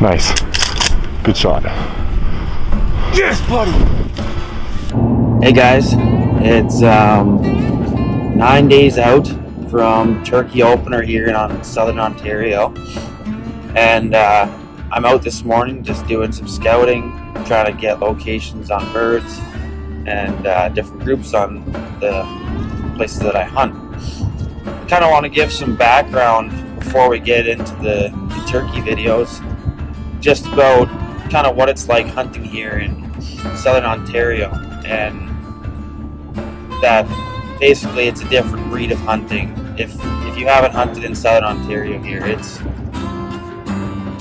Nice. Good shot. Yes, buddy. Hey guys, it's 9 days out from turkey opener here in Southern Ontario, and I'm out this morning just doing some scouting, trying to get locations on birds and different groups on the places that I hunt. I kind of want to give some background before we get into the turkey videos, just about kind of what it's like hunting here in Southern Ontario, and that basically it's a different breed of hunting. If you haven't hunted in Southern Ontario here, it's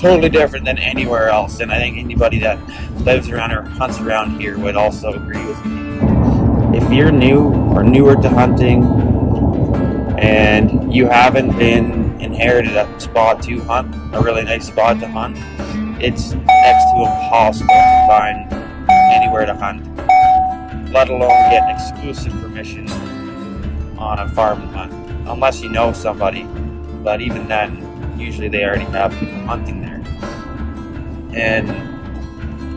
totally different than anywhere else, and I think anybody that lives around or hunts around here would also agree with me. If you're new or newer to hunting and you haven't been inherited a spot to hunt, a really nice spot to hunt, it's next to impossible to find anywhere to hunt, let alone get exclusive permission on a farm to hunt, unless you know somebody. But even then, usually they already have people hunting there, and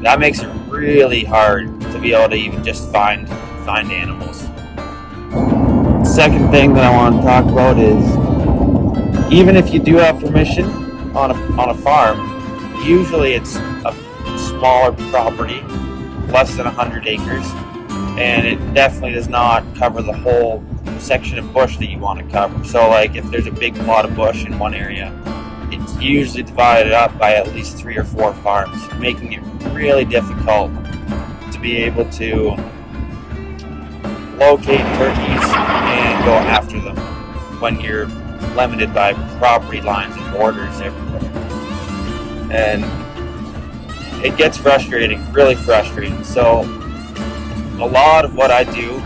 that makes it really hard to be able to even just find animals. The second thing that I want to talk about is, even if you do have permission on a farm, usually it's a smaller property, less than 100 acres, and it definitely does not cover the whole section of bush that you want to cover. So like if there's a big plot of bush in one area, it's usually divided up by at least 3 or 4 farms, making it really difficult to be able to locate turkeys and go after them when you're limited by property lines and borders everywhere. And it gets frustrating, really frustrating. So a lot of what I do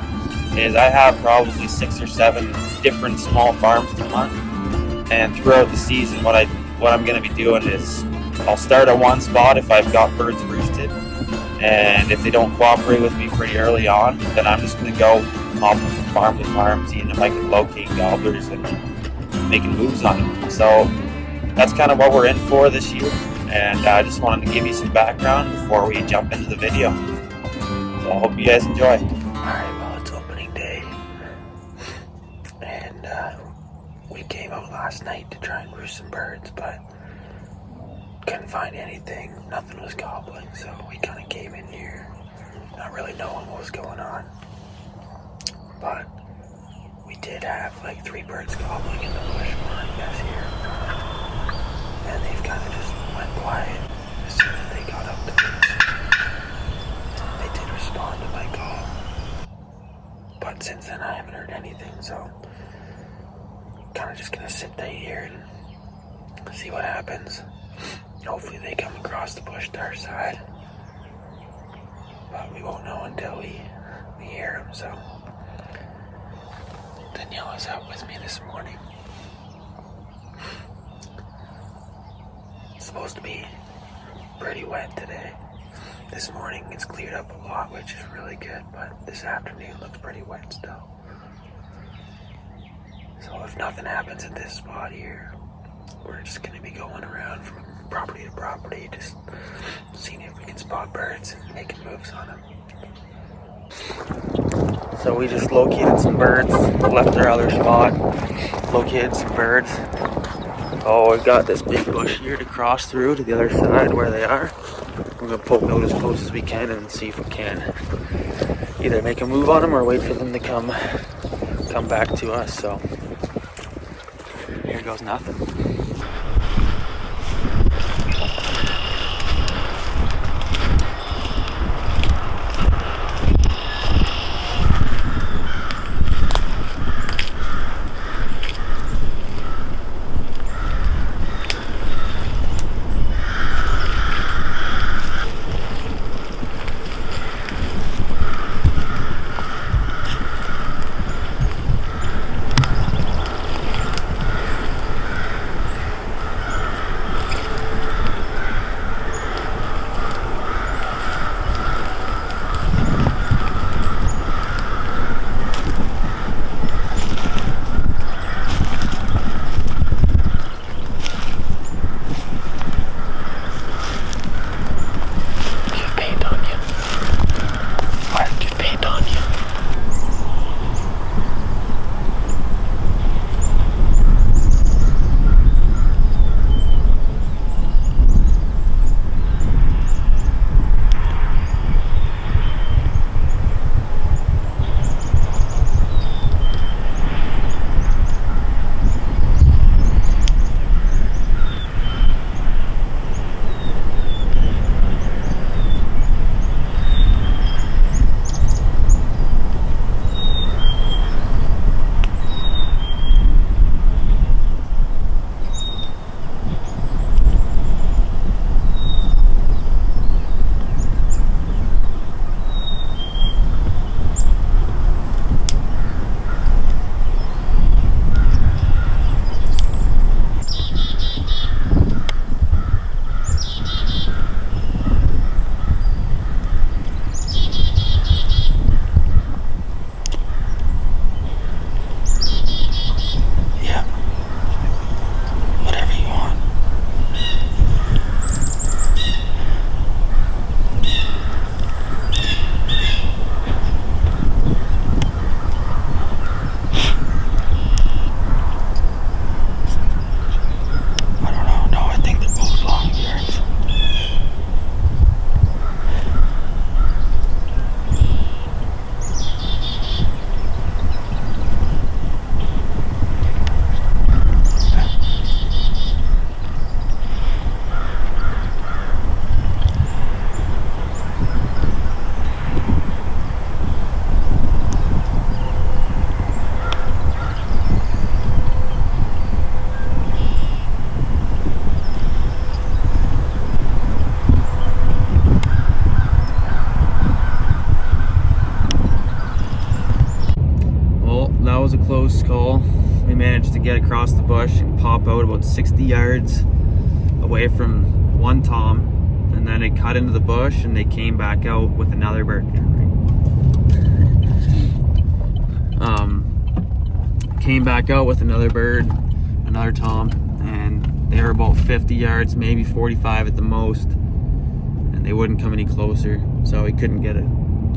is I have probably 6 or 7 different small farms to hunt, and throughout the season what I'm going to be doing is I'll start at one spot if I've got birds roosted, and if they don't cooperate with me pretty early on, then I'm just going to go hop from farm to farm, seeing if I can locate gobblers and making moves on them. So that's kind of what we're in for this year, and I just wanted to give you some background before we jump into the video. So I hope you guys enjoy. Alright, well, it's opening day, and we came out last night to try and roost some birds, but couldn't find anything. Nothing was gobbling, so we kind of came in here not really knowing what was going on. But we did have like 3 birds gobbling in the bush behind us here, and they've kind of just went quiet as soon as they got up to us. They did respond to my call, but since then I haven't heard anything, so kind of just gonna sit there here and see what happens. Hopefully they come across the bush to our side, but we won't know until we hear them. So Danielle is out with me this morning. It's supposed to be pretty wet today. This morning it's cleared up a lot, which is really good, but this afternoon looks pretty wet still. So if nothing happens at this spot here, we're just going to be going around from property to property, just seeing if we can spot birds and making moves on them. So we just located some birds, left our other spot, located some birds. Oh, we've got this big bush here to cross through to the other side where they are. We're going to poke out as close as we can and see if we can either make a move on them or wait for them to come back to us. So here goes nothing. was a close call. We managed to get across the bush and pop out about 60 yards away from one tom, and then it cut into the bush and they came back out with another bird. Came back out with another bird, another tom, and they were about 50 yards, maybe 45 at the most, and they wouldn't come any closer, so we couldn't get a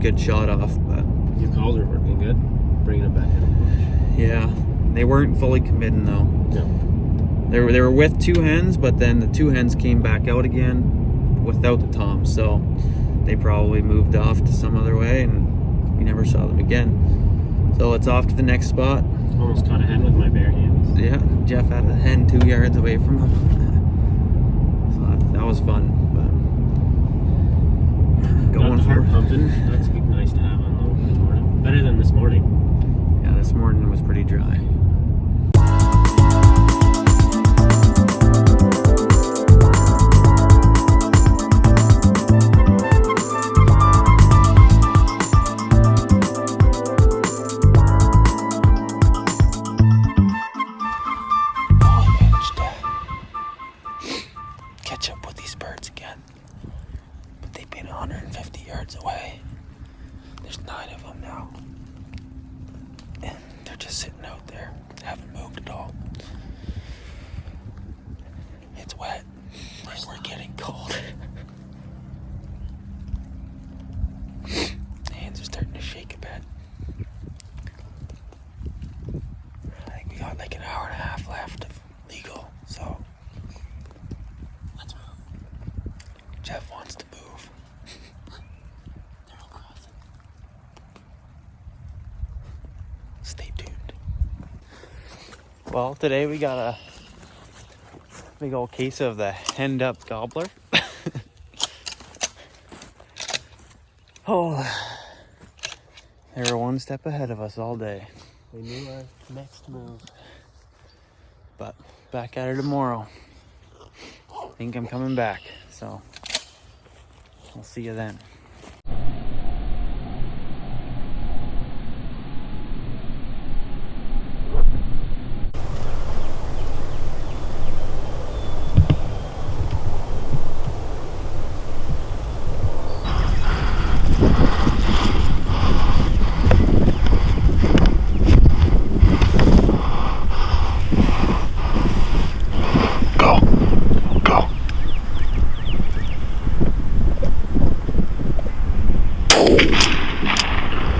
good shot off. But your calls are working good, bringing them back in the bush. yeah, they weren't fully committing though. No. They were with two hens, but then the two hens came back out again without the tom, so they probably moved off to some other way, and we never saw them again. So it's off to the next spot. Almost caught a hen with my bare hands. Yeah, Jeff had a hen 2 yards away from him. So that was fun. But Got going the heart for pumping. That's nice to have on though this morning. Better than this morning. yeah, this morning was pretty dry. Catch up with these birds again, but they've been 150 yards away. There's 9 of them now, and they're just sitting out there. They haven't moved at all. It's wet, and we're getting cold. The hands are starting to shake a bit. I think we got like an hour and a half left of legal, so let's move. Jeff wants to move. They're all crossing. Stay tuned. Well, today we got a big old case of the henned up gobbler. Oh, they were one step ahead of us all day. We knew our next move. But back at her tomorrow. I think I'm coming back, so I'll see you then.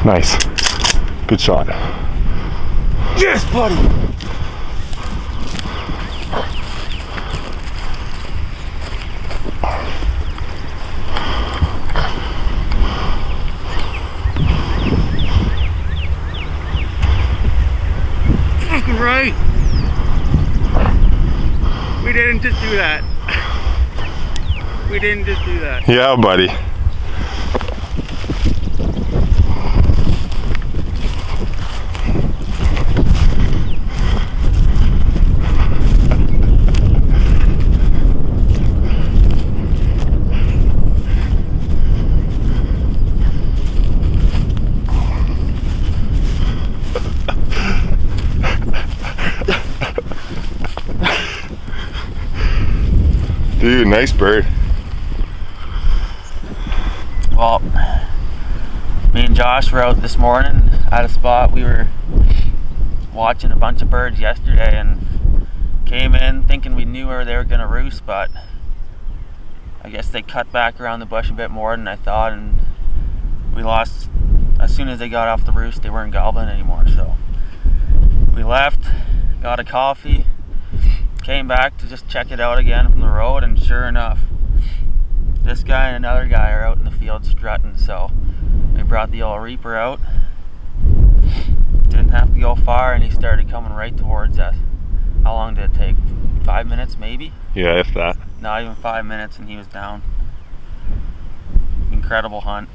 Nice. Good shot. Yes, buddy! Fucking right! We didn't just do that. We didn't just do that. Yeah, buddy. Dude, nice bird. Well, me and Josh were out this morning at a spot. We were watching a bunch of birds yesterday and came in thinking we knew where they were gonna roost, but I guess they cut back around the bush a bit more than I thought, and we lost. As soon as they got off the roost, they weren't gobbling anymore, so we left, got a coffee, came back to just check it out again from the road, and sure enough, this guy and another guy are out in the field strutting. So they brought the old reaper out, didn't have to go far, and he started coming right towards us. How long did it take? 5 minutes maybe? Yeah, if that. Not even 5 minutes and he was down. Incredible hunt.